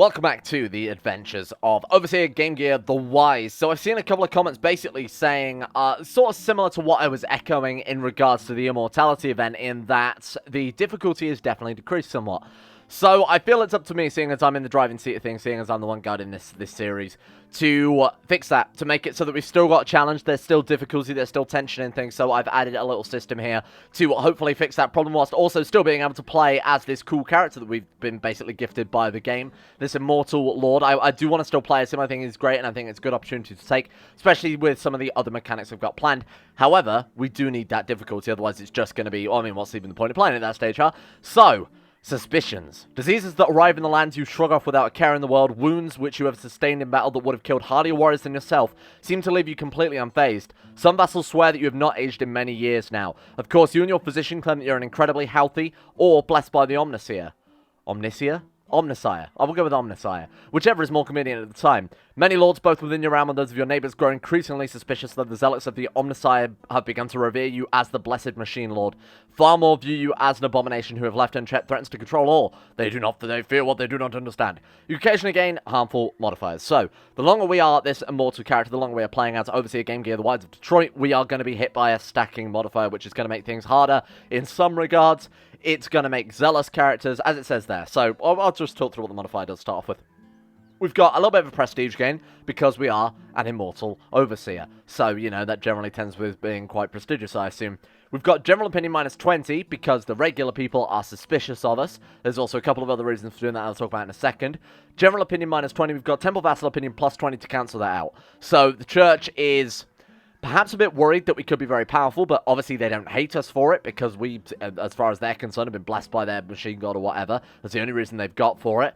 Welcome back to the adventures of Overseer, Game Gear, The Wise. So I've seen a couple of comments basically saying, sort of similar to what I was echoing in regards to the immortality event, in that the difficulty is definitely decreased somewhat. So I feel it's up to me, seeing as I'm in the driving seat of things, seeing as I'm the one guiding this series, to fix that, to make it so that we've still got a challenge, there's still difficulty, there's still tension and things, so I've added a little system here to hopefully fix that problem, whilst also still being able to play as this cool character that we've been basically gifted by the game, this immortal lord. I do want to still play as him. I think he's great, and I think it's a good opportunity to take, especially with some of the other mechanics I've got planned. However, we do need that difficulty, otherwise it's just going to be, well, I mean, what's even the point of playing at that stage, huh? So, suspicions. Diseases that arrive in the lands you shrug off without a care in the world, wounds which you have sustained in battle that would have killed hardier warriors than yourself, seem to leave you completely unfazed. Some vassals swear that you have not aged in many years now. Of course, you and your physician claim that you're an incredibly healthy, or blessed by the Omnisire. Omnisire? Omnisire. I will go with Omnisire. Whichever is more convenient at the time. Many lords, both within your realm and those of your neighbours, grow increasingly suspicious that the zealots of the Omnisire have begun to revere you as the blessed machine lord. Far more view you as an abomination who have left unchecked threatens to control all. They fear what they do not understand. You occasionally gain harmful modifiers. So, the longer we are this immortal character, the longer we are playing as Overseer, Game Gear, The Wise of Detroit, we are going to be hit by a stacking modifier, which is going to make things harder in some regards. It's going to make zealous characters, as it says there. So, I'll just talk through what the modifier does start off with. We've got a little bit of a prestige gain, because we are an immortal overseer. So, you know, that generally tends with being quite prestigious, I assume. We've got general opinion minus 20, because the regular people are suspicious of us. There's also a couple of other reasons for doing that I'll talk about in a second. General opinion minus 20, we've got temple vassal opinion plus 20 to cancel that out. So, the church is perhaps a bit worried that we could be very powerful, but obviously they don't hate us for it, because we, as far as they're concerned, have been blessed by their machine god or whatever. That's the only reason they've got for it.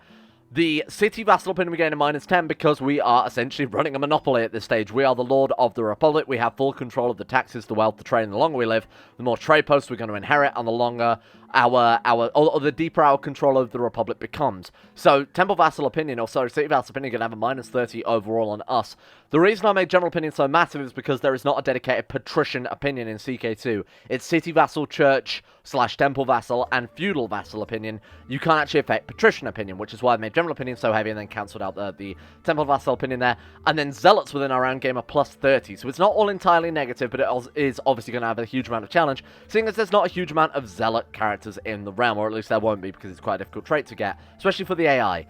The city vassal opinion we gain a minus 10 because we are essentially running a monopoly at this stage. We are the lord of the republic. We have full control of the taxes, the wealth, the trade, and the longer we live, the more trade posts we're going to inherit, and the longer the deeper our control of the republic becomes. So, temple vassal opinion, or sorry, city vassal opinion, going to have a minus 30 overall on us. The reason I made general opinion so massive is because there is not a dedicated patrician opinion in CK2. It's city vassal, church, / temple vassal, and feudal vassal opinion. You can't actually affect patrician opinion, which is why I made general opinion so heavy and then cancelled out the temple vassal opinion there. And then zealots within our own game are plus 30. So it's not all entirely negative, but it is obviously going to have a huge amount of challenge, seeing as there's not a huge amount of zealot characters in the realm, or at least there won't be, because it's quite a difficult trait to get, especially for the AI,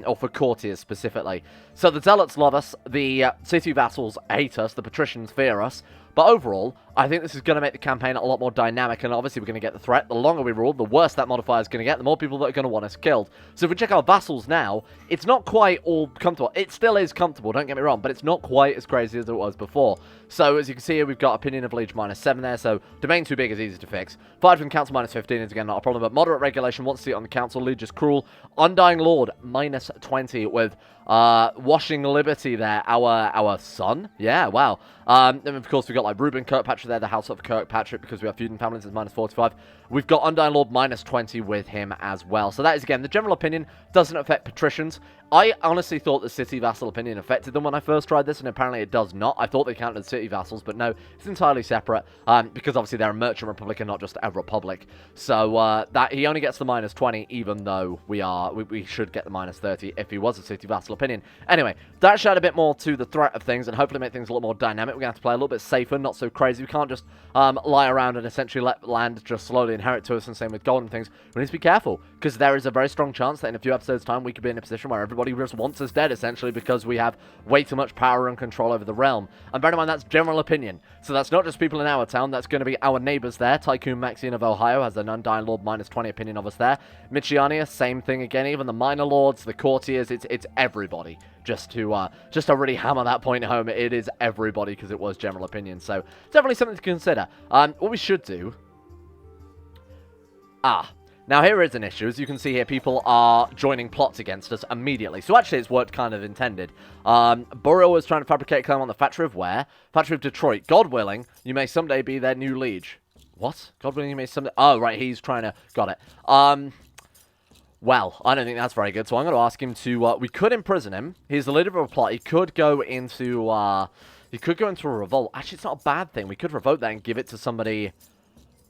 or for courtiers specifically. So the zealots love us, the city vassals hate us, the patricians fear us, but overall, I think this is going to make the campaign a lot more dynamic, and obviously we're going to get the threat. The longer we rule, the worse that modifier is going to get, the more people that are going to want us killed. So if we check our vassals now, it's not quite all comfortable. It still is comfortable, don't get me wrong, but it's not quite as crazy as it was before. So as you can see here, we've got opinion of liege minus 7 there, so domain too big is easy to fix. Fired from council minus 15 is again not a problem, but moderate regulation, wants to see it on the council, liege is cruel. Undying lord minus 20 with washing liberty there, our son. Yeah, wow. And of course we've got like Reuben Kirkpatrick there, the house of Kirkpatrick, because we have feuding families, is minus 45. We've got Undying Lord minus 20 with him as well. So that is, again, the general opinion doesn't affect patricians. I honestly thought the city vassal opinion affected them when I first tried this, and apparently it does not. I thought they counted as city vassals, but no, it's entirely separate, because obviously they're a merchant republic and not just a republic. So that he only gets the minus 20, even though we should get the minus 30 if he was a city vassal opinion. Anyway, that should add a bit more to the threat of things and hopefully make things a little more dynamic. We're going to have to play a little bit safer, not so crazy. We can't just lie around and essentially let land just slowly inherit to us, and same with gold and things. We need to be careful, because there is a very strong chance that in a few episodes' time we could be in a position where everybody just wants us dead, essentially, because we have way too much power and control over the realm. And bear in mind, that's general opinion. So that's not just people in our town, that's going to be our neighbours there. Tycoon Maxian of Ohio has an Undying Lord minus 20 opinion of us there. Michiania, same thing again. Even the minor lords, the courtiers, it's everybody. Just to really hammer that point home, it is everybody, because it was general opinion. So definitely something to consider. What we should do... Now here is an issue. As you can see here, people are joining plots against us immediately. So actually it's worked kind of intended. Burrow was trying to fabricate a claim on the factory of where? Factory of Detroit. God willing, you may someday be their new liege. What? God willing, you may someday... Oh, right, he's trying to... Got it. Well, I don't think that's very good, so I'm going to ask him to... we could imprison him. He's the leader of a plot. He could go into... he could go into a revolt. Actually, it's not a bad thing. We could revoke that and give it to somebody...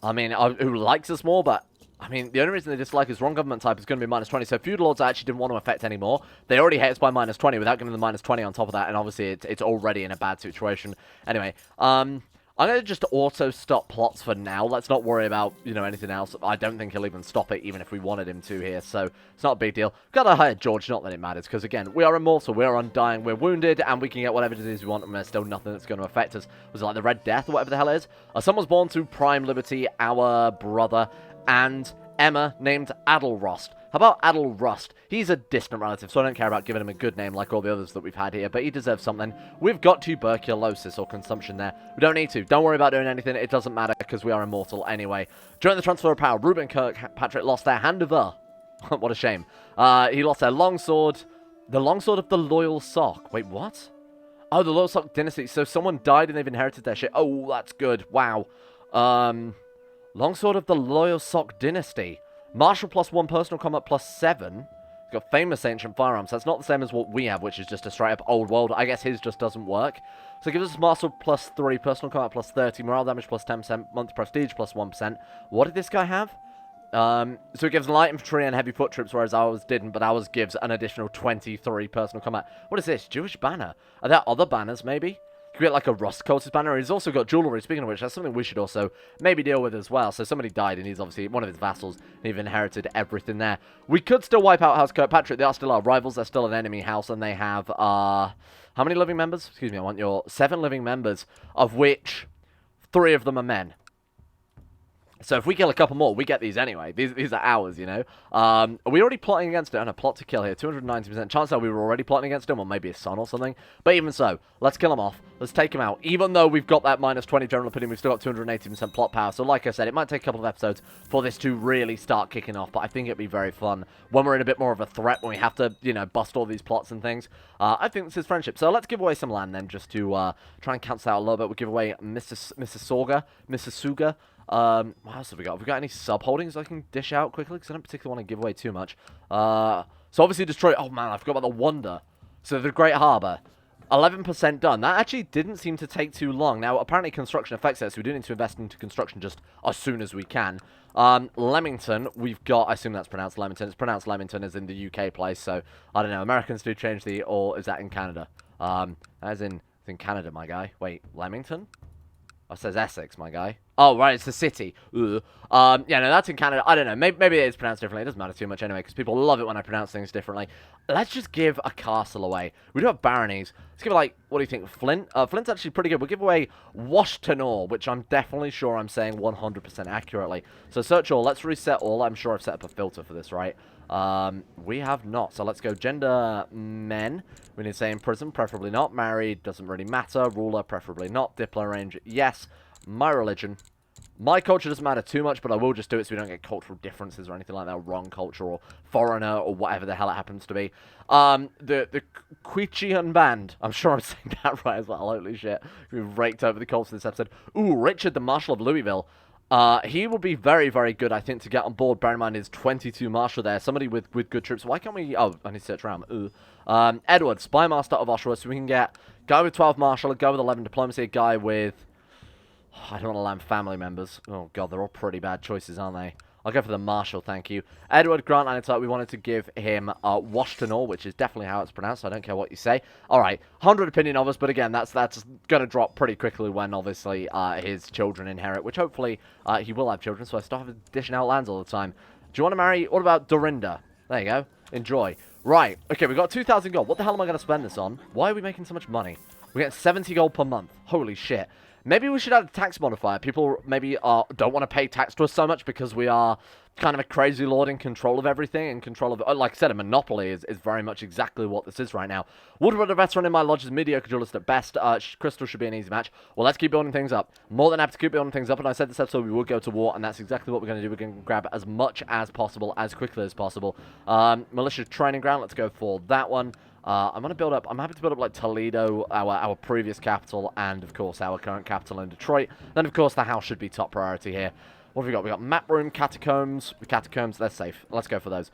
I mean, who likes us more, but... I mean, the only reason they dislike is wrong government type is going to be -20, so Feudal Lords I actually didn't want to affect anymore. They already hate us by -20 without giving them the -20 on top of that, and obviously it's already in a bad situation. Anyway, I'm going to just auto-stop plots for now. Let's not worry about, you know, anything else. I don't think he'll even stop it, even if we wanted him to here, so it's not a big deal. Gotta hire George, not that it matters, because, again, we are immortal, we are undying, we're wounded, and we can get whatever disease we want, and there's still nothing that's going to affect us. Was it like the Red Death, or whatever the hell it is? Someone's born to Prime Liberty, our brother, and Emma named Adelrost. How about Adelrust? He's a distant relative, so I don't care about giving him a good name like all the others that we've had here, but he deserves something. We've got tuberculosis or consumption there. We don't need to. Don't worry about doing anything. It doesn't matter because we are immortal anyway. During the transfer of power, Reuben Kirkpatrick lost their hand of what a shame. He lost their longsword. The longsword of the Loyal Sock. Wait, what? Oh, the Loyal Sock dynasty. So someone died and they've inherited their shit. Oh, that's good. Wow. Longsword of the Loyal Sock dynasty. Martial +1, personal combat +7. He's got famous ancient firearms. That's not the same as what we have, which is just a straight-up old world. I guess his just doesn't work. So it gives us martial +3, personal combat +30, morale damage +10%, monthly prestige +1%. What did this guy have? So it gives light infantry and heavy foot troops, whereas ours didn't, but ours gives an additional 23 personal combat. What is this? Jewish banner? Are there other banners, maybe? You could get like a Rust cultist banner. He's also got jewelry, speaking of which, that's something we should also maybe deal with as well. So somebody died, and he's obviously one of his vassals, and he've inherited everything there. We could still wipe out House Kirkpatrick. They are still our rivals. They're still an enemy house, and they have, how many living members? Excuse me, I want your 7 living members, of which 3 of them are men. So if we kill a couple more, we get these anyway. These are ours, you know. Are we already plotting against it? And a plot to kill here. 290%. Chances are we were already plotting against him, or maybe his son or something. But even so, let's kill him off. Let's take him out. Even though we've got that -20 general opinion, we've still got 280% plot power. So like I said, it might take a couple of episodes for this to really start kicking off. But I think it'd be very fun when we're in a bit more of a threat, when we have to, you know, bust all these plots and things. I think this is friendship. So let's give away some land then, just to try and cancel out a little bit. We'll give away Mississauga. What else have we got? Have we got any sub-holdings I can dish out quickly? Because I don't particularly want to give away too much. So obviously destroy... Oh, man, I forgot about the Wonder. So the Great Harbour. 11% done. That actually didn't seem to take too long. Now, apparently construction affects it, so we do need to invest into construction just as soon as we can. Leamington, we've got... I assume that's pronounced Leamington. It's pronounced Leamington as in the UK place, so I don't know. Americans do change the... Or is that in Canada? As in... It's in Canada, my guy. Wait, Leamington? Oh, it says Essex, my guy. Oh, right, it's the city. Yeah, no, that's in Canada. I don't know. Maybe it's pronounced differently. It doesn't matter too much anyway, because people love it when I pronounce things differently. Let's just give a castle away. We do have baronies. Let's give it, like, what do you think? Flint? Flint's actually pretty good. We'll give away Washtenor, which I'm definitely sure I'm saying 100% accurately. So search all. Let's reset all. I'm sure I've set up a filter for this, right? We have not. So let's go gender men. We need to say in prison, preferably not. Married, doesn't really matter. Ruler, preferably not. Diplo range, yes. My religion. My culture doesn't matter too much, but I will just do it so we don't get cultural differences or anything like that. Wrong culture or foreigner or whatever the hell it happens to be. The Quichian band. I'm sure I'm saying that right as well. Holy shit. We've raked over the culture this episode. Ooh, Richard, the Marshal of Louisville. He will be very, very good, I think, to get on board. Bear in mind, his 22 Marshal there. Somebody with good troops. Why can't we... Oh, I need to search around. Edward, Spy Master of Oshawa. So we can get a guy with 12 Marshal, a guy with 11 Diplomacy, a guy with... I don't want to land family members. Oh, God, they're all pretty bad choices, aren't they? I'll go for the Marshal, thank you. Edward Grant, and we wanted to give him Washtenor, which is definitely how it's pronounced. I don't care what you say. All right, 100 opinion of us, but again, that's going to drop pretty quickly when, obviously, his children inherit, which hopefully he will have children, so I start dishing out lands all the time. Do you want to marry... What about Dorinda? There you go. Enjoy. Right, okay, we've got 2,000 gold. What the hell am I going to spend this on? Why are we making so much money? We're getting 70 gold per month. Holy shit. Maybe we should add a tax modifier. People maybe don't want to pay tax to us so much because we are kind of a crazy lord in control of everything, in control of... like I said, a monopoly is very much exactly what this is right now. Woodward, a veteran in my lodge, is mediocre duelist at best. Crystal should be an easy match. Well, let's keep building things up. More than happy to keep building things up, and I said this episode we would go to war, and that's exactly what we're going to do. We're going to grab as much as possible, as quickly as possible. Militia training ground, let's go for that one. I'm going to build up... I'm happy to build up, like, Toledo, our previous capital, and, of course, our current capital in Detroit. Then, of course, the house should be top priority here. What have we got? We got map room, catacombs. The catacombs, they're safe. Let's go for those.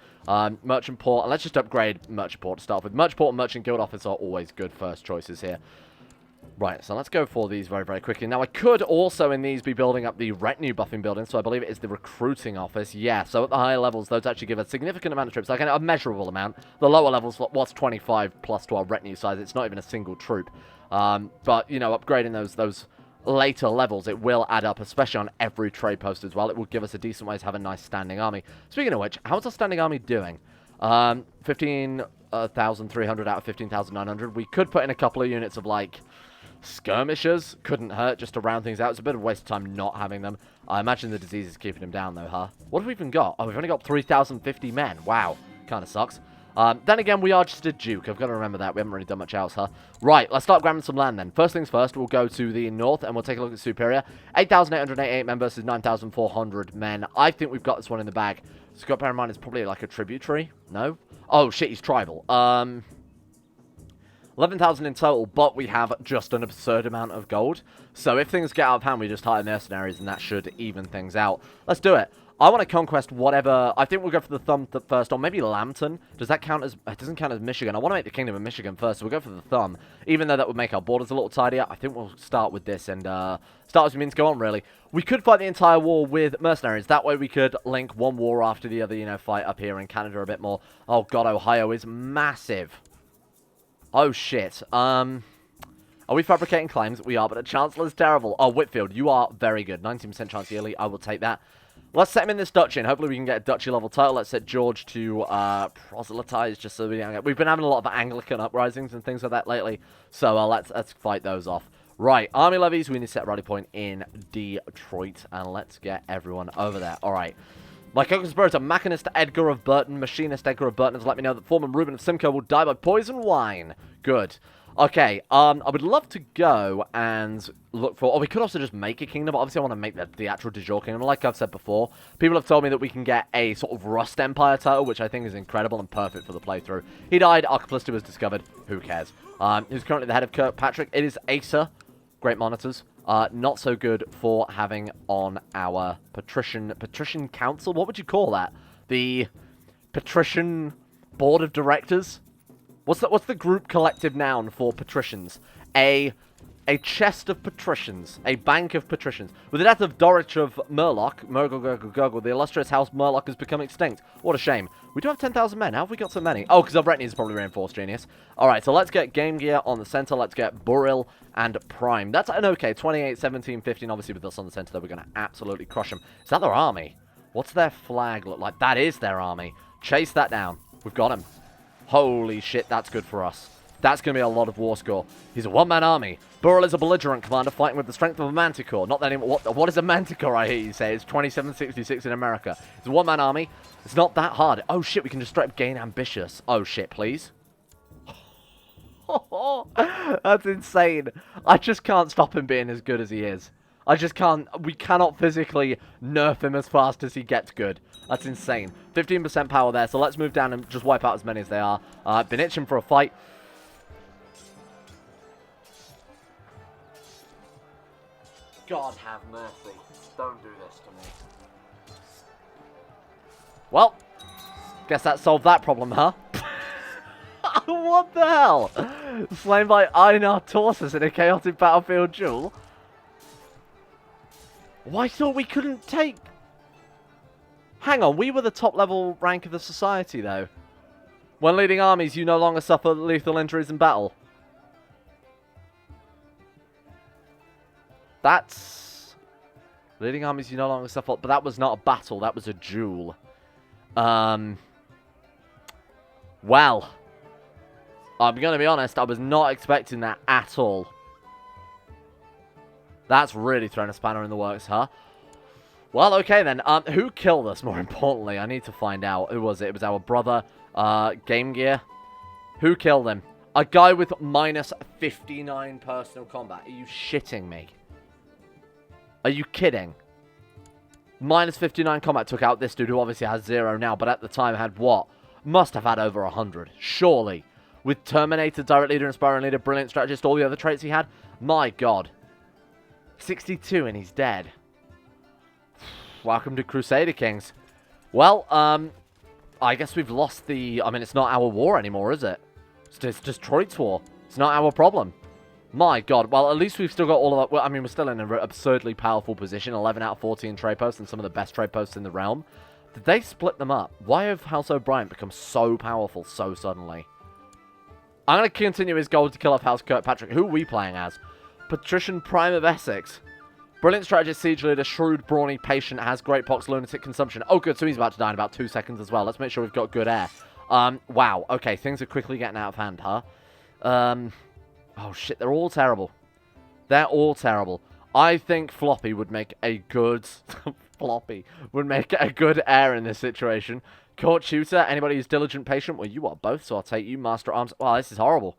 Merchant port. And let's just upgrade merchant port to start with. Merchant port and merchant guild office are always good first choices here. Right, so let's go for these very, very quickly. Now, I could also in these be building up the retinue buffing building, so I believe it is the recruiting office. Yeah, so at the higher levels, those actually give a significant amount of troops, like a measurable amount. The lower levels, what's 25 plus to our retinue size? It's not even a single troop. But, you know, upgrading those later levels, it will add up, especially on every trade post as well. It will give us a decent way to have a nice standing army. Speaking of which, how's our standing army doing? 15,300 out of 15,900. We could put in a couple of units of, like, skirmishers. Couldn't hurt, just to round things out. It's a bit of a waste of time not having them. I imagine the disease is keeping him down, though, huh? What have we even got? Oh, we've only got 3,050 men. Wow. Kind of sucks. Then again, we are just a duke. I've got to remember that. We haven't really done much else, huh? Right, let's start grabbing some land, then. First things first, we'll go to the north, and we'll take a look at Superior. 8,888 men versus 9,400 men. I think we've got this one in the bag. So got to bear in mind, it's probably like a tributary. No? Oh, shit, he's tribal. 11,000 in total, but we have just an absurd amount of gold. So if things get out of hand, we just hire mercenaries, and that should even things out. Let's do it. I want to conquest whatever. I think we'll go for the thumb first, or maybe Lambton. Does that count as... It doesn't count as Michigan. I want to make the Kingdom of Michigan first, so we'll go for the thumb. Even though that would make our borders a little tidier, I think we'll start with this, and start as we mean to go on, really. We could fight the entire war with mercenaries. That way we could link one war after the other, you know, fight up here in Canada a bit more. Oh, God, Ohio is massive. Oh, shit. Are we fabricating claims? We are, but the Chancellor's terrible. Oh, Whitfield, you are very good. 19% chance yearly. I will take that. Let's set him in this duchy, and hopefully we can get a duchy level title. Let's set George to proselytize, just so we don't get... We've been having a lot of Anglican uprisings and things like that lately, so let's fight those off. Right, army levies. We need to set a rally point in Detroit, and let's get everyone over there. All right. My co-conspirator, machinist Edgar of Burton, machinist Edgar of Burton, has let me know that Foreman Reuben of Simcoe will die by poison wine. Good. Okay, I would love to go and look for... Oh, we could also just make a kingdom. Obviously, I want to make the actual de jure kingdom. Like I've said before, people have told me that we can get a sort of Rust Empire title, which I think is incredible and perfect for the playthrough. He died. Archiplicity was discovered. Who cares? Who's currently the head of Kirkpatrick. It is Acer. Great monitors. Not so good for having on our patrician council. What would you call that? The patrician board of directors? What's the group collective noun for patricians? A chest of patricians. A bank of patricians. With the death of Dorich of Murloc, the illustrious house Murloc has become extinct. What a shame. We do have 10,000 men. How have we got so many? Oh, because our retinue is probably reinforced, genius. Alright, so let's get Game Gear on the center. Let's get Buril and Prime. That's an okay. 28, 17, 15. Obviously, with us on the center, though, we're going to absolutely crush them. Is that their army? What's their flag look like? That is their army. Chase that down. We've got him. Holy shit, that's good for us. That's going to be a lot of war score. He's a one-man army. Burrell is a belligerent commander fighting with the strength of a manticore. Not that anymore. What is a manticore, I hear you say? It's 2766 in America. It's a one-man army. It's not that hard. Oh, shit, we can just straight up gain ambitious. Oh, shit, please. That's insane. I just can't stop him being as good as he is. I just can't. We cannot physically nerf him as fast as he gets good. That's insane. 15% power there, so let's move down and just wipe out as many as they are. Been itching for a fight. God have mercy. Don't do this to me. Well, guess that solved that problem, huh? What the hell? Slain by Einar Torsus in a chaotic battlefield duel? Why thought we couldn't take... Hang on, we were the top level rank of the society, though. When leading armies, you no longer suffer lethal injuries in battle. That's... Leading armies, you no longer suffer... But that was not a battle, that was a duel. Well... I'm going to be honest, I was not expecting that at all. That's really thrown a spanner in the works, huh? Well, okay then. Who killed us, more importantly? I need to find out. Who was it? It was our brother, Game Gear. Who killed him? A guy with minus 59 personal combat. Are you shitting me? Are you kidding? Minus 59 combat took out this dude who obviously has 0 now, but at the time had what? Must have had over 100. Surely. With Terminator, Direct Leader, Inspiring Leader, Brilliant Strategist, all the other traits he had. My God. 62 and he's dead. Welcome to Crusader Kings. Well, I guess we've lost the... I mean, it's not our war anymore, is it? It's Detroit's war. It's not our problem. My god. Well, at least we've still got all of that. Well, I mean, we're still in an absurdly powerful position. 11 out of 14 trade posts and some of the best trade posts in the realm. Did they split them up? Why have House O'Brien become so powerful so suddenly? I'm going to continue his goal to kill off House Kirkpatrick. Who are we playing as? Patrician Prime of Essex. Brilliant strategist, siege leader, shrewd, brawny, patient, has great pox, lunatic consumption. Oh, good. So he's about to die in about 2 seconds as well. Let's make sure we've got good air. Wow. Okay, things are quickly getting out of hand, huh? Oh, shit. They're all terrible. They're all terrible. I think Floppy would make a good... Floppy would make a good heir in this situation. Court tutor, anybody who's diligent, patient? Well, you are both, so I'll take you. Master Arms. Wow, this is horrible.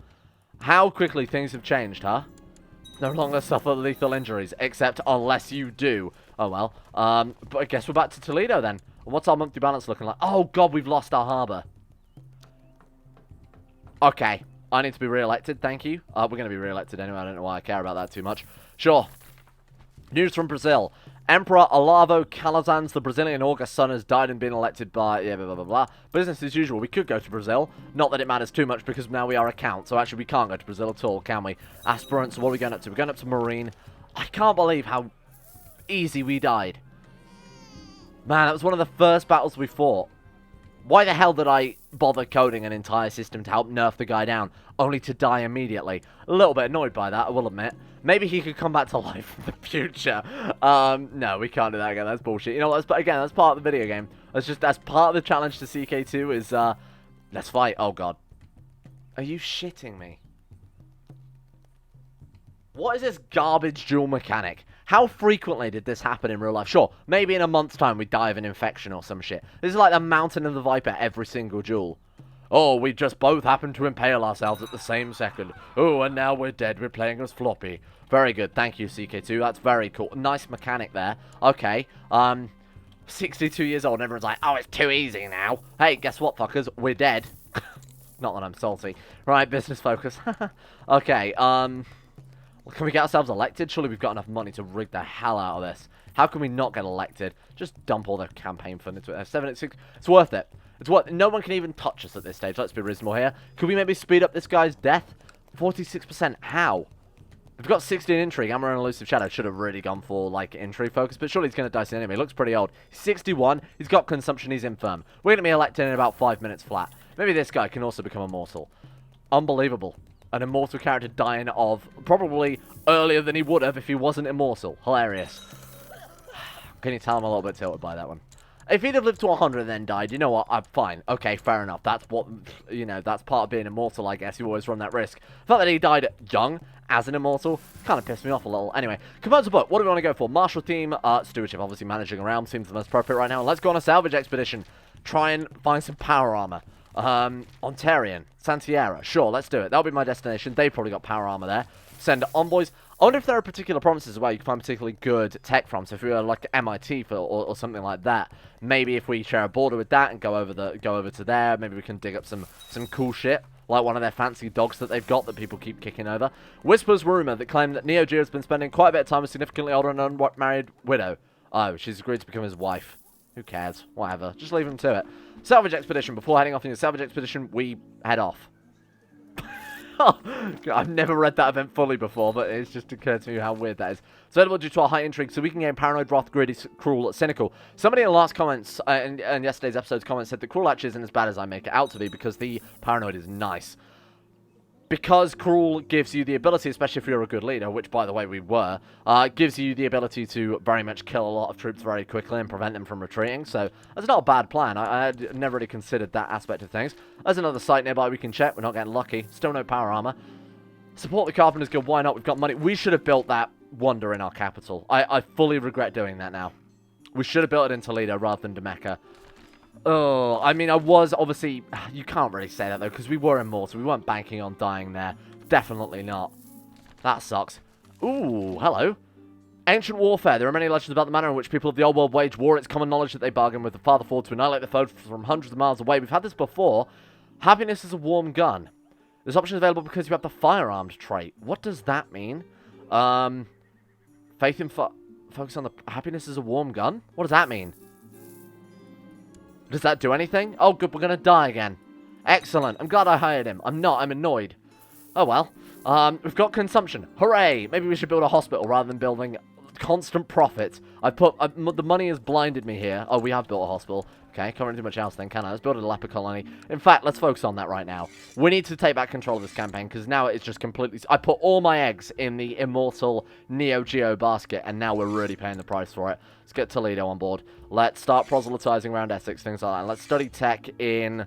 How quickly things have changed, huh? No longer suffer lethal injuries, except unless you do. Oh, well. But I guess we're back to Toledo, then. And what's our monthly balance looking like? Oh, God, we've lost our harbour. Okay. I need to be re-elected, thank you. We're going to be re-elected anyway. I don't know why I care about that too much. Sure. News from Brazil. Emperor Olavo Calazans, the Brazilian August son, has died and been elected by... Yeah, blah, blah, blah, blah. Business as usual. We could go to Brazil. Not that it matters too much because now we are a count. So actually we can't go to Brazil at all, can we? Aspirants, what are we going up to? We're going up to Marine. I can't believe how easy we died. Man, that was one of the first battles we fought. Why the hell did I bother coding an entire system to help nerf the guy down, only to die immediately? A little bit annoyed by that, I will admit. Maybe he could come back to life in the future. No, we can't do that again. That's bullshit. You know what? That's part of the video game. That's part of the challenge to CK2 is, let's fight. Oh, God. Are you shitting me? What is this garbage duel mechanic? How frequently did this happen in real life? Sure, maybe in a month's time we die of an infection or some shit. This is like the Mountain of the Viper every single duel. Oh, we just both happened to impale ourselves at the same second. Oh, and now we're dead. We're playing as Floppy. Very good. Thank you, CK2. That's very cool. Nice mechanic there. Okay. 62 years old and everyone's like, oh, it's too easy now. Hey, guess what, fuckers? We're dead. Not that I'm salty. Right, business focus. Okay, can we get ourselves elected? Surely we've got enough money to rig the hell out of this. How can we not get elected? Just dump all the campaign fund into it. 786. It's worth it. It's worth. No one can even touch us at this stage. Let's be reasonable here. Could we maybe speed up this guy's death? 46%. How? We've got 16 intrigue. Amber and elusive shadow should have really gone for like intrigue focus, but surely he's going to die to the enemy. Looks pretty old. 61. He's got consumption. He's infirm. We're going to be elected in about 5 minutes flat. Maybe this guy can also become immortal. Unbelievable. An immortal character dying of probably earlier than he would have if he wasn't immortal. Hilarious. Can you tell I'm a little bit tilted by that one? If he'd have lived to 100 and then died, you know what? I'm fine. Okay, fair enough. That's what, you know, that's part of being immortal, I guess. You always run that risk. The fact that he died young as an immortal kind of pissed me off a little. Anyway, commands book. What do we want to go for? Martial team, stewardship. Obviously, managing around seems the most appropriate right now. Let's go on a salvage expedition. Try and find some power armor. Ontarian, Santiera. Sure, let's do it. That'll be my destination. They've probably got power armor there. Send envoys. I wonder if there are particular provinces as well you can find particularly good tech from. So if we were like MIT or something like that, maybe if we share a border with that and go over to there, maybe we can dig up some cool shit. Like one of their fancy dogs that they've got that people keep kicking over. Whispers rumor that claim that Neo Geo has been spending quite a bit of time with a significantly older and unmarried widow. Oh, she's agreed to become his wife. Who cares? Whatever. Just leave him to it. Salvage expedition. Before heading off in the salvage expedition, we head off. I've never read that event fully before, but it's just occurred to me how weird that is. So edible due to our high intrigue, so we can gain paranoid, wrath, greedy, cruel, cynical. Somebody in the last comments, in yesterday's episode's comments, said that cruel actually isn't as bad as I make it out to be, because the paranoid is nice. Because cruel gives you the ability, especially if you're a good leader, which, by the way, we were, gives you the ability to very much kill a lot of troops very quickly and prevent them from retreating. So that's not a bad plan. I had never really considered that aspect of things. There's another site nearby we can check. We're not getting lucky. Still no power armor. Support the Carpenters Guild. Why not? We've got money. We should have built that wonder in our capital. I fully regret doing that now. We should have built it in Toledo rather than Demecca. Oh, I mean, I was, obviously, you can't really say that, though, because we were immortal. We weren't banking on dying there. Definitely not. That sucks. Ooh, hello. Ancient warfare. There are many legends about the manner in which people of the old world wage war. It's common knowledge that they bargain with the Father Ford to annihilate the foe from hundreds of miles away. We've had this before. Happiness is a warm gun. This option is available because you have the firearms trait. What does that mean? Faith in focus on the... Happiness is a warm gun? What does that mean? Does that do anything? Oh, good, we're going to die again. Excellent. I'm glad I hired him. I'm not. I'm annoyed. Oh, well. We've got consumption. Hooray! Maybe we should build a hospital rather than building constant profit. The money has blinded me here. Oh, we have built a hospital. Okay, can't really do much else then, can I? Let's build a leper colony. In fact, let's focus on that right now. We need to take back control of this campaign, because now it's just completely... I put all my eggs in the immortal Neo Geo basket, and now we're really paying the price for it. Let's get Toledo on board. Let's start proselytizing around Essex, things like that. And let's study tech in...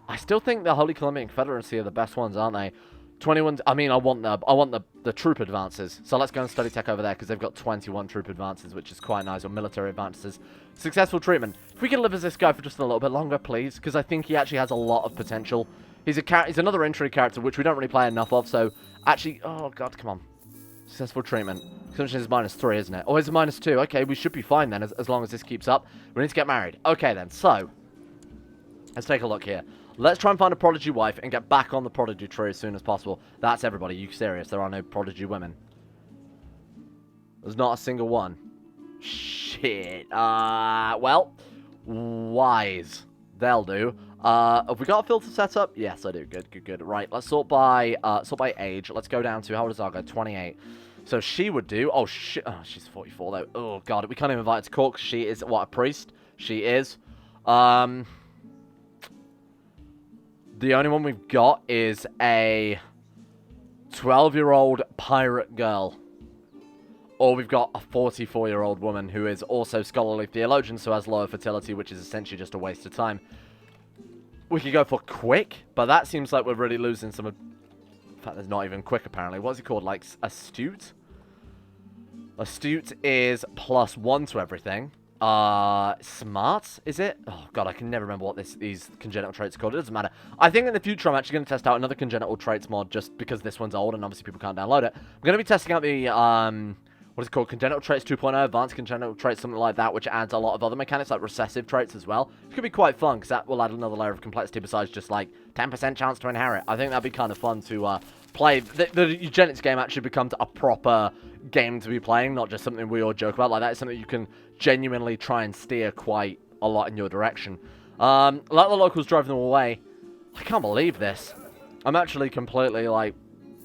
I still think the Holy Colombian Confederacy are the best ones, aren't they? 21... I mean, I want the troop advances. So let's go and study tech over there, because they've got 21 troop advances, which is quite nice, or military advances. Successful treatment. If we can live as this guy for just a little bit longer, please, because I think he actually has a lot of potential. He's another intrigue character, which we don't really play enough of, so actually... Oh, God, come on. Successful treatment. Consumption is -3, isn't it? Oh, it's -2. Okay, we should be fine then, as long as this keeps up. We need to get married. Okay, then, so... Let's take a look here. Let's try and find a prodigy wife and get back on the prodigy tree as soon as possible. That's everybody. You serious? There are no prodigy women. There's not a single one. Shit. Well, wise. They'll do. Have we got a filter set up? Yes, I do. Good, good, good. Right, let's sort by age. Let's go down to, how old is Argo? 28. So she would do... Oh, shit. Oh, she's 44, though. Oh, God. We can't even invite her to court because she is, what, a priest? She is. The only one we've got is a 12-year-old pirate girl. Or we've got a 44-year-old woman who is also scholarly theologian, so has lower fertility, which is essentially just a waste of time. We could go for quick, but that seems like we're really losing some... In fact, there's not even quick, apparently. What's it called? Like, astute? Astute is +1 to everything. Smart, is it? Oh, God, I can never remember what these congenital traits are called. It doesn't matter. I think in the future, I'm actually going to test out another congenital traits mod, just because this one's old, and obviously people can't download it. I'm going to be testing out the, what is it called? Congenital traits 2.0, advanced congenital traits, something like that, which adds a lot of other mechanics, like recessive traits as well. It could be quite fun, because that will add another layer of complexity besides just, like, 10% chance to inherit. I think that'd be kind of fun to, play. The eugenics game actually becomes a proper game to be playing, not just something we all joke about. Like, that is something you can genuinely try and steer quite a lot in your direction. Let the locals drive them away. I can't believe this. I'm actually completely, like,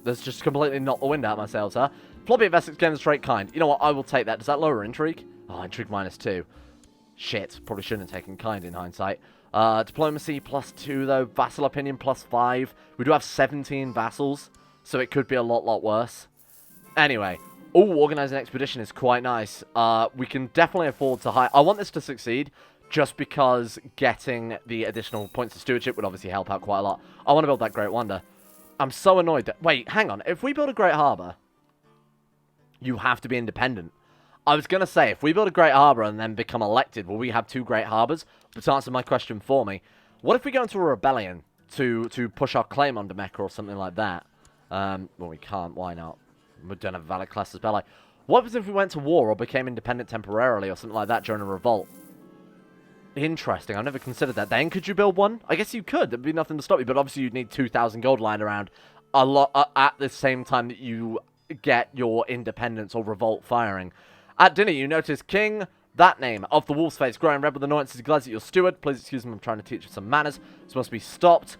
there's just completely knocked the wind out of my sails, huh? Flogi of Essex demonstrate kind. You know what? I will take that. Does that lower intrigue? Oh, intrigue -2. Shit. Probably shouldn't have taken kind in hindsight. Diplomacy +2, though. Vassal opinion +5. We do have 17 vassals, so it could be a lot worse. Anyway. Oh, organize an expedition is quite nice. We can definitely afford to hire... I want this to succeed, just because getting the additional points of stewardship would obviously help out quite a lot. I want to build that Great Wonder. I'm so annoyed that... Wait, hang on. If we build a Great Harbour, you have to be independent. I was going to say, if we build a Great Harbour and then become elected, will we have 2 Great Harbours? But to answer my question for me, what if we go into a rebellion to push our claim on Mecca or something like that? Well, we can't. Why not? We don't have a valid class as ally. What happens if we went to war or became independent temporarily or something like that during a revolt? Interesting. I've never considered that. Then could you build one? I guess you could. There'd be nothing to stop you. But obviously you'd need 2,000 gold lying around a lot at the same time that you get your independence or revolt firing. At dinner, you notice King, that name, of the Wolf's Face, growing red with annoyances, glares at your steward. Please excuse me, I'm trying to teach you some manners. This must be stopped.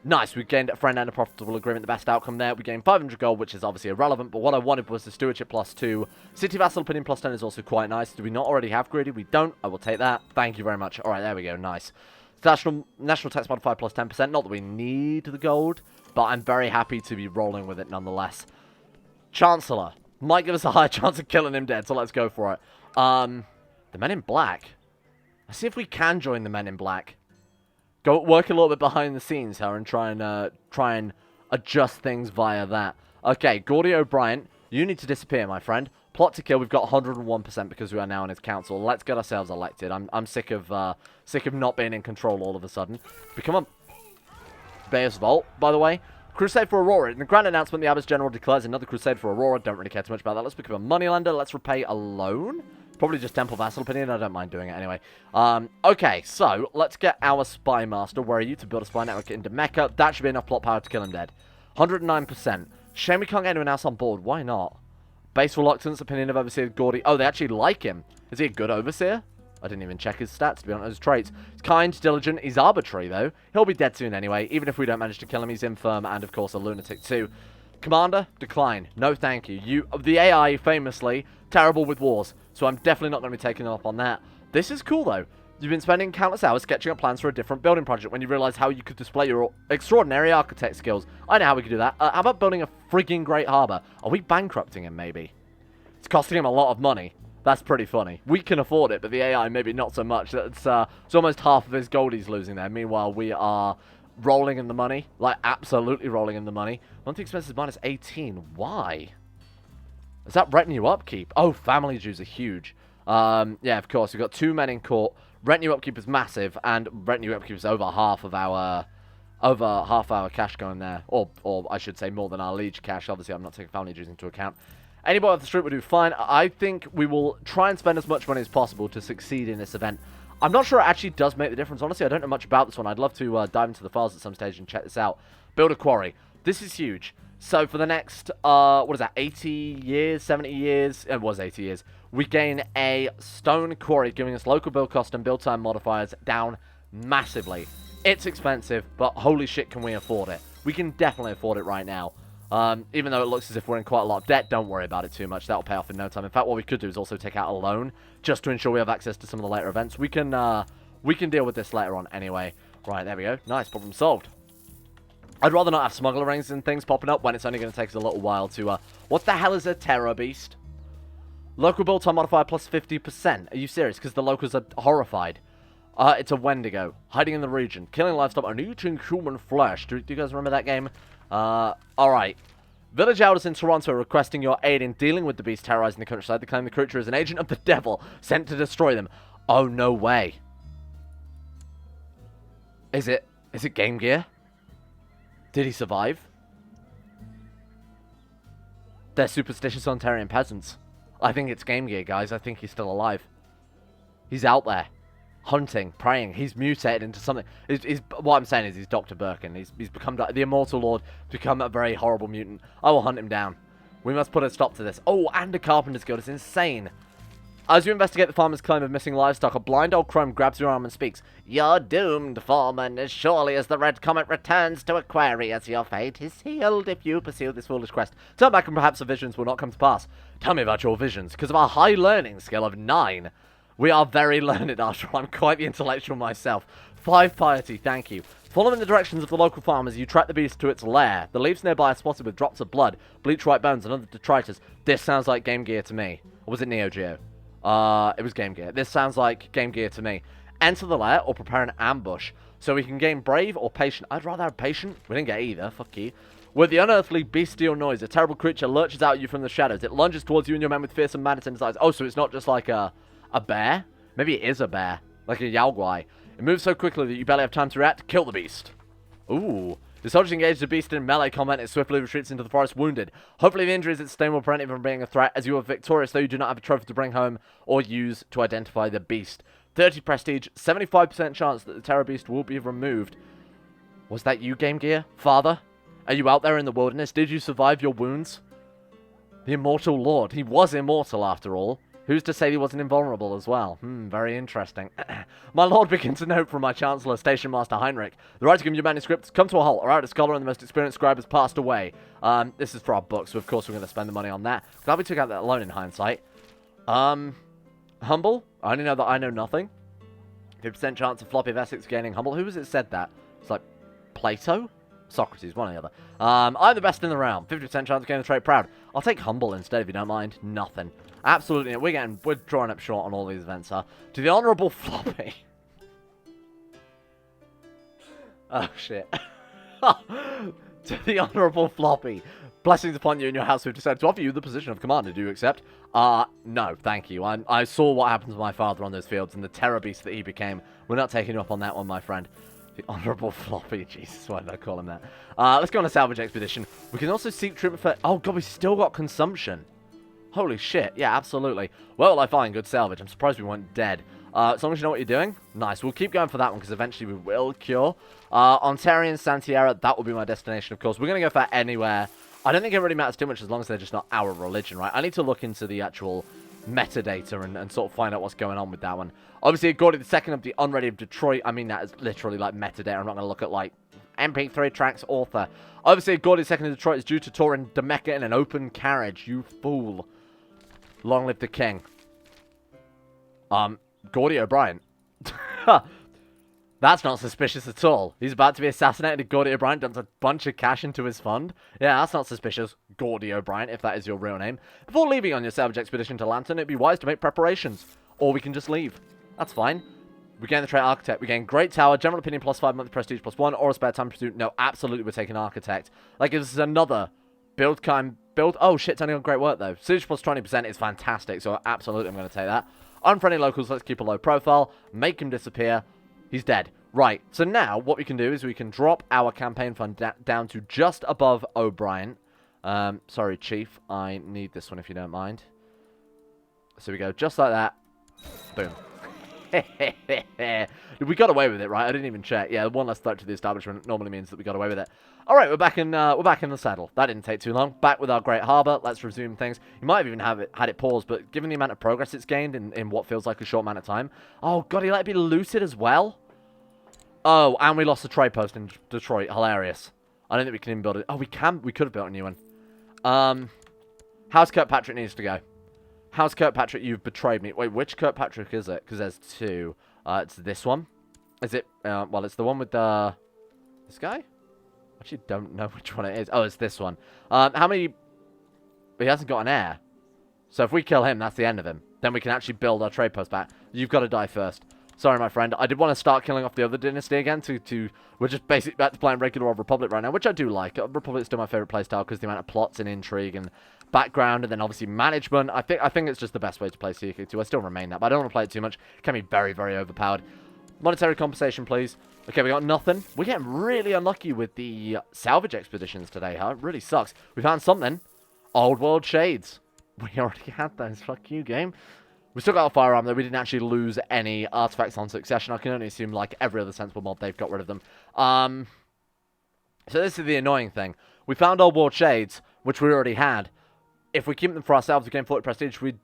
Nice, we gained a friend and a profitable agreement, the best outcome there. We gained 500 gold, which is obviously irrelevant, but what I wanted was the stewardship +2. City Vassal Opinion +10 is also quite nice. Do we not already have greedy? We don't. I will take that. Thank you very much. Alright, there we go. Nice. National Tax Modifier +10%. Not that we need the gold, but I'm very happy to be rolling with it nonetheless. Chancellor. Might give us a higher chance of killing him dead, so let's go for it. The Men in Black. Let's see if we can join the Men in Black. Go work a little bit behind the scenes here and try and adjust things via that. Okay, Gordy O'Brien, you need to disappear, my friend. Plot to kill. We've got 101% because we are now in his council. Let's get ourselves elected. I'm sick of not being in control all of a sudden. Become a Bear's Vault, by the way. Crusade for Aurora. In the grand announcement, the Abbas General declares another crusade for Aurora. Don't really care too much about that. Let's become a moneylender. Let's repay a loan. Probably just Temple Vassal Opinion. I don't mind doing it anyway. Okay, so let's get our Spy Master. Where are you? To build a spy network into Mecca. That should be enough plot power to kill him dead. 109%. Shame we can't get anyone else on board. Why not? Base Reluctance. Opinion of Overseer Gordy. Oh, they actually like him. Is he a good Overseer? I didn't even check his stats, to be honest, his traits. He's kind, diligent. He's arbitrary, though. He'll be dead soon anyway. Even if we don't manage to kill him, he's infirm and, of course, a lunatic, too. Commander, decline. No thank you. The AI, famously, terrible with wars. So I'm definitely not going to be taking up on that. This is cool, though. You've been spending countless hours sketching up plans for a different building project when you realize how you could display your extraordinary architect skills. I know how we could do that. How about building a frigging great harbor? Are we bankrupting him, maybe? It's costing him a lot of money. That's pretty funny. We can afford it, but the AI maybe not so much. It's almost half of his gold he's losing there. Meanwhile, we are rolling in the money. Like, absolutely rolling in the money. Monthly expenses minus 18. Why? Is that retinue upkeep? Oh, family dues are huge. Yeah, of course. We've got 2 men in court. Retinue upkeep is massive, and retinue upkeep is over half our cash going there. Or I should say more than our liege cash. Obviously, I'm not taking family dues into account. Anybody off the street will do fine. I think we will try and spend as much money as possible to succeed in this event. I'm not sure it actually does make the difference. Honestly, I don't know much about this one. I'd love to dive into the files at some stage and check this out. Build a quarry. This is huge. So for the next, what is that, 80 years, 70 years? It was 80 years. We gain a stone quarry, giving us local build cost and build time modifiers down massively. It's expensive, but holy shit, can we afford it? We can definitely afford it right now. Even though it looks as if we're in quite a lot of debt, don't worry about it too much. That'll pay off in no time. In fact, what we could do is also take out a loan, just to ensure we have access to some of the later events. We can deal with this later on anyway. Right, there we go. Nice, problem solved. I'd rather not have smuggler rings and things popping up when it's only going to take us a little while to, what the hell is a terror beast? Local build time modifier plus 50%. Are you serious? Because the locals are horrified. It's a Wendigo, hiding in the region, killing livestock and eating human flesh. Do you guys remember that game? Alright. Village elders in Toronto are requesting your aid in dealing with the beast terrorizing the countryside. They claim the creature is an agent of the devil, sent to destroy them. Oh, no way. Is it Game Gear? Did he survive? They're superstitious Ontarian peasants. I think it's Game Gear, guys. I think he's still alive. He's out there. Hunting, praying. He's mutated into something. What I'm saying is he's Dr. Birkin. He's become the immortal lord, become a very horrible mutant. I will hunt him down. We must put a stop to this. Oh, and a carpenter's guild. It's insane. As you investigate the farmer's claim of missing livestock, a blind old crone grabs your arm and speaks. You're doomed, foreman, as surely as the red comet returns to Aquarius. Your fate is sealed if you pursue this foolish quest. Turn back and perhaps the visions will not come to pass. Tell me about your visions, because of our high learning skill of 9. We are very learned, after all. I'm quite the intellectual myself. 5 piety, thank you. Following the directions of the local farmers, you track the beast to its lair. The leaves nearby are spotted with drops of blood, bleach white bones, and other detritus. This sounds like Game Gear to me. Or was it Neo Geo? It was Game Gear. This sounds like Game Gear to me. Enter the lair or prepare an ambush. So we can gain brave or patient. I'd rather have patient. We didn't get either. Fuck you. With the unearthly bestial noise, a terrible creature lurches out at you from the shadows. It lunges towards you and your men with fearsome madness in its eyes. Oh, so it's not just like a bear? Maybe it is a bear. Like a Yaoguai. It moves so quickly that you barely have time to react. Kill the beast. Ooh. The soldiers engage the beast in melee combat. It swiftly retreats into the forest wounded. Hopefully the injuries it sustained will prevent it from being a threat, as you are victorious, though you do not have a trophy to bring home or use to identify the beast. 30 prestige, 75% chance that the terror beast will be removed. Was that you, Game Gear? Father? Are you out there in the wilderness? Did you survive your wounds? The immortal lord. He was immortal, after all. Who's to say he wasn't invulnerable as well? Very interesting. My lord begins a note from my chancellor, Station Master Heinrich. The writing of your manuscripts come to a halt. Our out scholar and the most experienced scribe has passed away. This is for our book, so of course we're going to spend the money on that. Glad we took out that loan in hindsight. Humble? I only know that I know nothing. 50% chance of Floppy of Essex gaining humble. Who was it said that? It's like Plato? Socrates, one or the other. I'm the best in the realm. 50% chance of getting the trait proud. I'll take humble instead if you don't mind. Nothing. Absolutely. We're drawing up short on all these events, huh? To the Honourable Floppy. Oh, shit. To the Honourable Floppy. Blessings upon you and your house who've decided to offer you the position of commander. Do you accept? No, thank you. I saw what happened to my father on those fields and the terror beast that he became. We're not taking you up on that one, my friend. The Honourable Floppy. Jesus, why did I call him that? Let's go on a salvage expedition. We can also seek treatment for... Oh, God, we still got consumption. Holy shit. Yeah, absolutely. Well, I find good salvage. I'm surprised we weren't dead. As long as you know what you're doing. Nice. We'll keep going for that one because eventually we will cure. Ontarian, Santiera, that will be my destination, of course. We're going to go for anywhere. I don't think it really matters too much as long as they're just not our religion, right? I need to look into the actual metadata and sort of find out what's going on with that one. Obviously, Gordy the second of the Unready of Detroit. I mean, that is literally like metadata. I'm not going to look at like MP3 tracks author. Overseer Gordy II of Detroit is due to tour in Demecca in an open carriage. You fool. Long live the king. Gordy O'Brien. That's not suspicious at all. He's about to be assassinated and Gordy O'Brien dumps a bunch of cash into his fund. Yeah, that's not suspicious. Gordy O'Brien, if that is your real name. Before leaving on your salvage expedition to Lantern, it'd be wise to make preparations. Or we can just leave. That's fine. We gain the trait Architect. We gain Great Tower, General Opinion +5, monthly Prestige +1, or a spare time pursuit. No, absolutely we're taking Architect. Like, this is another build. Oh, shit, it's only on Great Work, though. Siege +20% is fantastic, so absolutely I'm going to take that. Unfriendly locals, let's keep a low profile. Make him disappear. He's dead. Right, so now what we can do is we can drop our campaign fund down to just above O'Brien. Sorry, Chief. I need this one if you don't mind. So we go just like that. Boom. We got away with it, right? I didn't even check. Yeah, one less threat to the establishment normally means that we got away with it. All right, we're back in the saddle. That didn't take too long. Back with our great harbor. Let's resume things. You might have even had it paused, but given the amount of progress it's gained in what feels like a short amount of time. Oh god, he let it be looted as well. Oh, and we lost the trade post in Detroit. Hilarious. I don't think we can even build it. Oh, we can. We could have built a new one. House Kirkpatrick needs to go. House Kirkpatrick, you've betrayed me. Wait, which Kirkpatrick is it? Because there's two. It's this one. Is it? Well, it's the one with the... This guy? Actually, don't know which one it is. Oh, it's this one. How many... He hasn't got an heir. So if we kill him, that's the end of him. Then we can actually build our trade post back. You've got to die first. Sorry, my friend. I did want to start killing off the other dynasty again. We're just basically back to playing regular old Republic right now, which I do like. Republic is still my favorite playstyle because the amount of plots and intrigue and background and then obviously management. I think it's just the best way to play CK2. I still remain that, but I don't want to play it too much. It can be very, very overpowered. Monetary compensation, please. Okay, we got nothing. We're getting really unlucky with the salvage expeditions today, huh? It really sucks. We found something. Old World Shades. We already had those. Fuck you, game. We still got a firearm, though. We didn't actually lose any artifacts on succession. I can only assume, like every other sensible mod, they've got rid of them. So this is the annoying thing. We found Old World Shades, which we already had. If we keep them for ourselves, we gain 40 prestige. We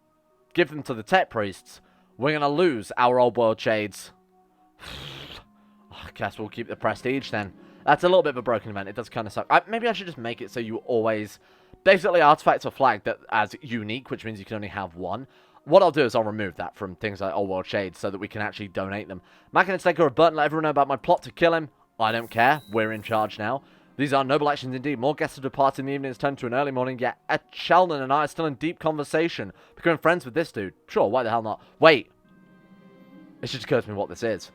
give them to the tech priests. We're going to lose our Old World Shades. I guess we'll keep the prestige, then. That's a little bit of a broken event. It does kind of suck. Maybe I should just make it so you always... Basically, artifacts are flagged as unique, which means you can only have one. What I'll do is I'll remove that from things like Old World Shades so that we can actually donate them. Machinist take a button, let everyone know about my plot to kill him. I don't care. We're in charge now. These are noble actions indeed. More guests have departed in the evening. It's turned to an early morning, yet Sheldon and I are still in deep conversation. Becoming friends with this dude. Sure, why the hell not? Wait. It just occurs to me what this is.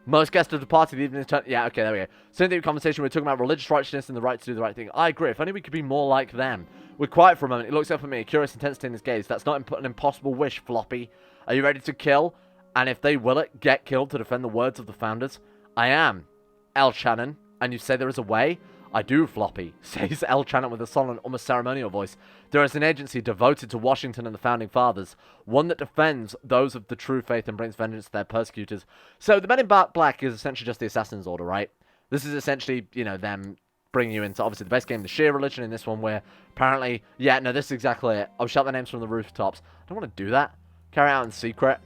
Most guests have departed in the evening. Yeah, okay, there we go. So in deep conversation, we're talking about religious righteousness and the right to do the right thing. I agree. If only we could be more like them. We're quiet for a moment. He looks up at me, a curious intensity in his gaze. That's not an impossible wish, Floppy. Are you ready to kill? And if they will it, get killed to defend the words of the founders? I am. L. Shannon. And you say there is a way? I do, Floppy, says L. Shannon with a solemn, almost ceremonial voice. There is an agency devoted to Washington and the Founding Fathers. One that defends those of the true faith and brings vengeance to their persecutors. So the Men in Black is essentially just the Assassin's Order, right? This is essentially, you know, them bringing you into, obviously, the base game, the sheer religion in this one where apparently, yeah, no, this is exactly it. I'll shout their names from the rooftops. I don't want to do that. Carry out in secret.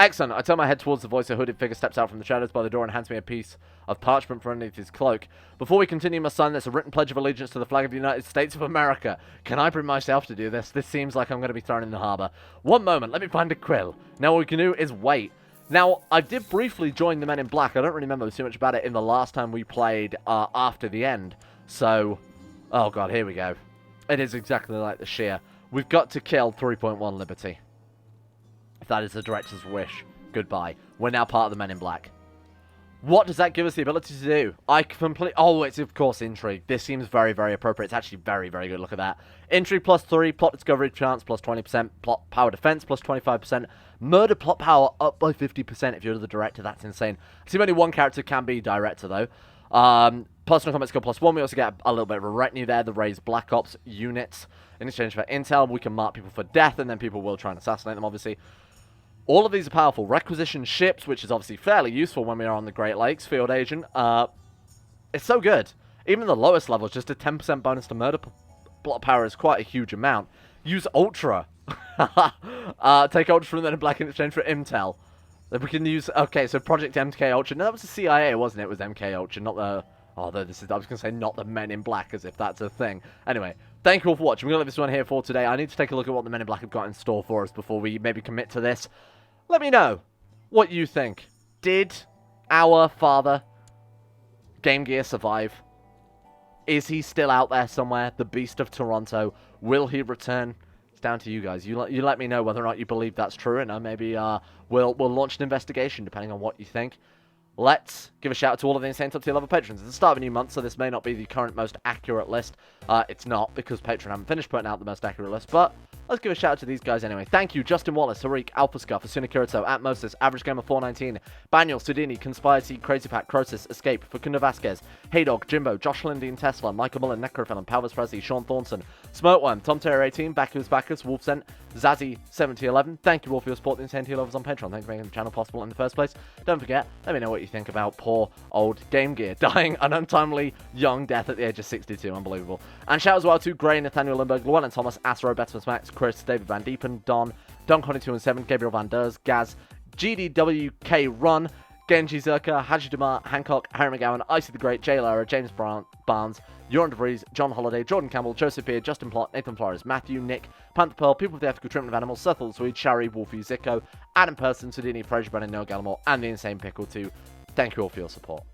Excellent. I turn my head towards the voice. A hooded figure steps out from the shadows by the door and hands me a piece of parchment from underneath his cloak. Before we continue, must sign this, a written pledge of allegiance to the flag of the United States of America. Can I bring myself to do this? This seems like I'm going to be thrown in the harbor. One moment. Let me find a quill. Now all we can do is wait. Now, I did briefly join the Men in Black. I don't really remember too much about it in the last time we played after the end. So, oh god, here we go. It is exactly like the sheer. We've got to kill 3.1 Liberty. If that is the director's wish, goodbye. We're now part of the Men in Black. What does that give us the ability to do? Oh, it's of course intrigue. This seems very, very appropriate. It's actually very, very good. Look at that. Intrigue +3, plot discovery chance +20%, plot power defense +25%, murder plot power up by 50% if you're the director. That's insane. I see only one character can be director though. Personal combat skill +1. We also get a little bit of a retinue there. The raised Black Ops units. In exchange for intel, we can mark people for death, and then people will try and assassinate them, obviously. All of these are powerful. Requisition ships, which is obviously fairly useful when we are on the Great Lakes. Field agent. It's so good. Even the lowest levels, just a 10% bonus to murder plot power is quite a huge amount. Use Ultra. Take Ultra from the Men in Black in exchange for intel. That we can use... Okay, so Project MK Ultra. No, that was the CIA, wasn't it? It was MK Ultra, not the... Although this is... I was going to say not the Men in Black, as if that's a thing. Anyway, thank you all for watching. We're going to leave this one here for today. I need to take a look at what the Men in Black have got in store for us before we maybe commit to this. Let me know what you think. Did our father, Game Gear, survive? Is he still out there somewhere? The Beast of Toronto. Will he return? It's down to you guys. You let me know whether or not you believe that's true, and maybe we'll launch an investigation depending on what you think. Let's give a shout out to all of the Insane Top Tier level patrons. It's the start of a new month, so this may not be the current most accurate list. It's not, because Patreon haven't finished putting out the most accurate list, but let's give a shout out to these guys anyway. Thank you, Justin Wallace, Harik, Alpha Scuff, Asuna Kirito, Atmosis, Average Gamer 419, Baniel, Sudini, Conspiracy, Crazy Pat, Crosis, Escape, Facunda Vasquez, Heydog, Jimbo, Josh Lindeen, Tesla, Michael Mullen, Necrophilin, Palvis Presley, Sean Thornton, Smokeworm, Tom Terror 18, Backus, Wolfsent, Zazzy 7011. Thank you all for your support in the Insane Tier levels on Patreon. Thank you for making the channel possible in the first place. Don't forget, let me know what you think about poor old Game Gear dying an untimely young death at the age of 62. Unbelievable. And shout out as well to Gray, Nathaniel Lindbergh, Llewellyn Thomas, Astro, Bettimus Max, Chris, David Van Diepen, Don, Connie2 and 7, Gabriel Van Ders, Gaz, GDWK Run, Genji Zerka, Haji Demar, Hancock, Harry McGowan, Icy the Great, Jay Lara, James Barnes, Joran DeVries, John Holiday, Jordan Campbell, Joseph Beard, Justin Plott, Nathan Flores, Matthew, Nick, Panther Pearl, People with the Ethical Treatment of Animals, Sethel Swede, Shari, Wolfie, Zico, Adam Person, Sudini, Fraser Brennan, Noah Gallimore, and the Insane Pickle 2. Thank you all for your support.